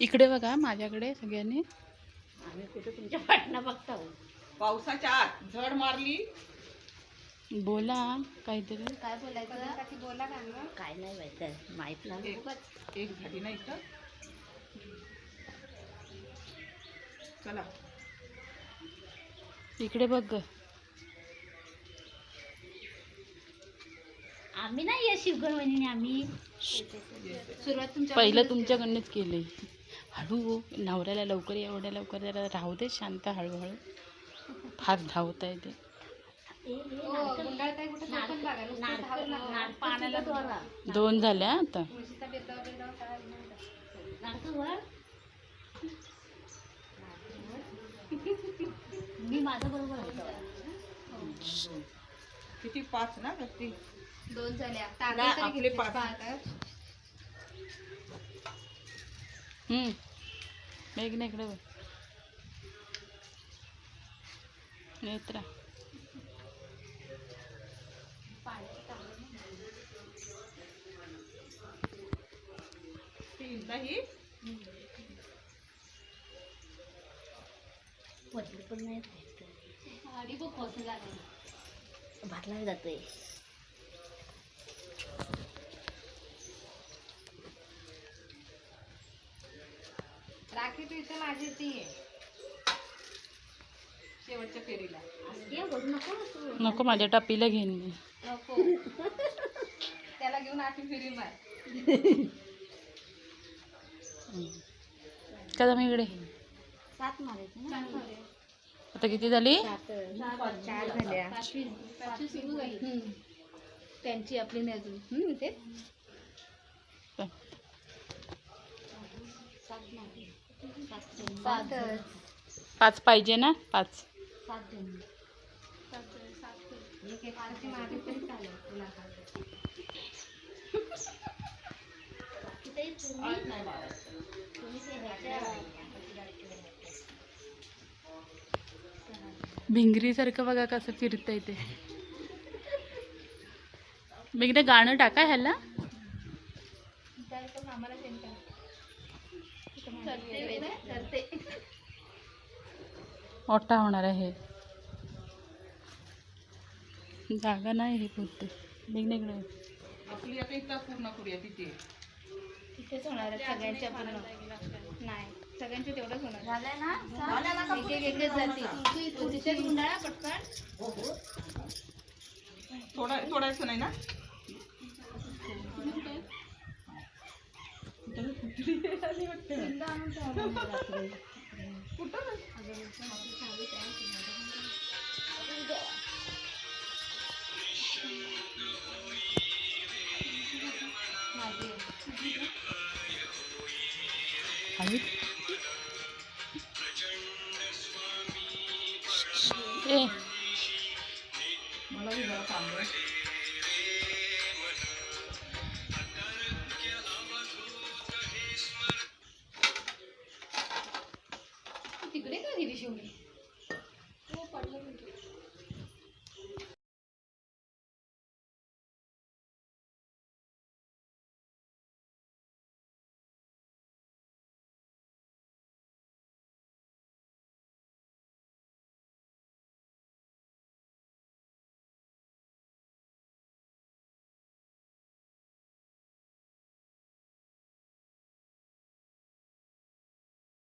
इकडे बघा माझ्याकडे सगळ्यांनी. आम्ही कुठे तुमच्या पाठना बघतो. पावसाच्या आत झड मारली. बोला काहीतरी. काय बोलायचं? बोला का? काय नाही माहिती माहितला एक झाली नाही तर चला इकडे बघ. आम्ही नाही आहे शिवगणवणी. आम्ही सुरुवात तुमच्या पहिलं तुमच्याकडनंच केली. हळू नवऱ्याला लवकर एवढ्या लवकर जरा राहू दे शांत. हळूहळू फार धावता येते. दोन झाल्या आता. मी माझं बरोबर किती 5 ना किती 2 झाल्या. आपले 5. मेघ ना इकडे बघ. नेत्रा नाही पडली पण नाही. भातला जातोय. राखी तू इथे माझी ती आहे शेवटच्या फेरीला. नको माझ्या टपीला घेईन मी. नको त्याला घेऊन 8वी फेरी मार. का मी इकडे 7 मारायचे ना. आता किती झाली? 4 झाल्या. 5वी सुरू झाली त्यांची आपली नाही अजून. ते 5 पाहिजे ना. 5 भिंगरी सारखं बघा कसं फिरतंय ते. भिंगरे गाणं टाका ह्याला. मोठा होणार आहे. जागा नाही हे पुरते. इकडे आपली आता इथं पूर्ण करूया. तिथेच होणार आहे सगळ्यांच्या पूर्ण. नाही सगळ्यांचे तेवढंच होणार. झालंय ना. एक जाती तिथेच गुंडाळा पटकन. थोडासा नाही ना. हळू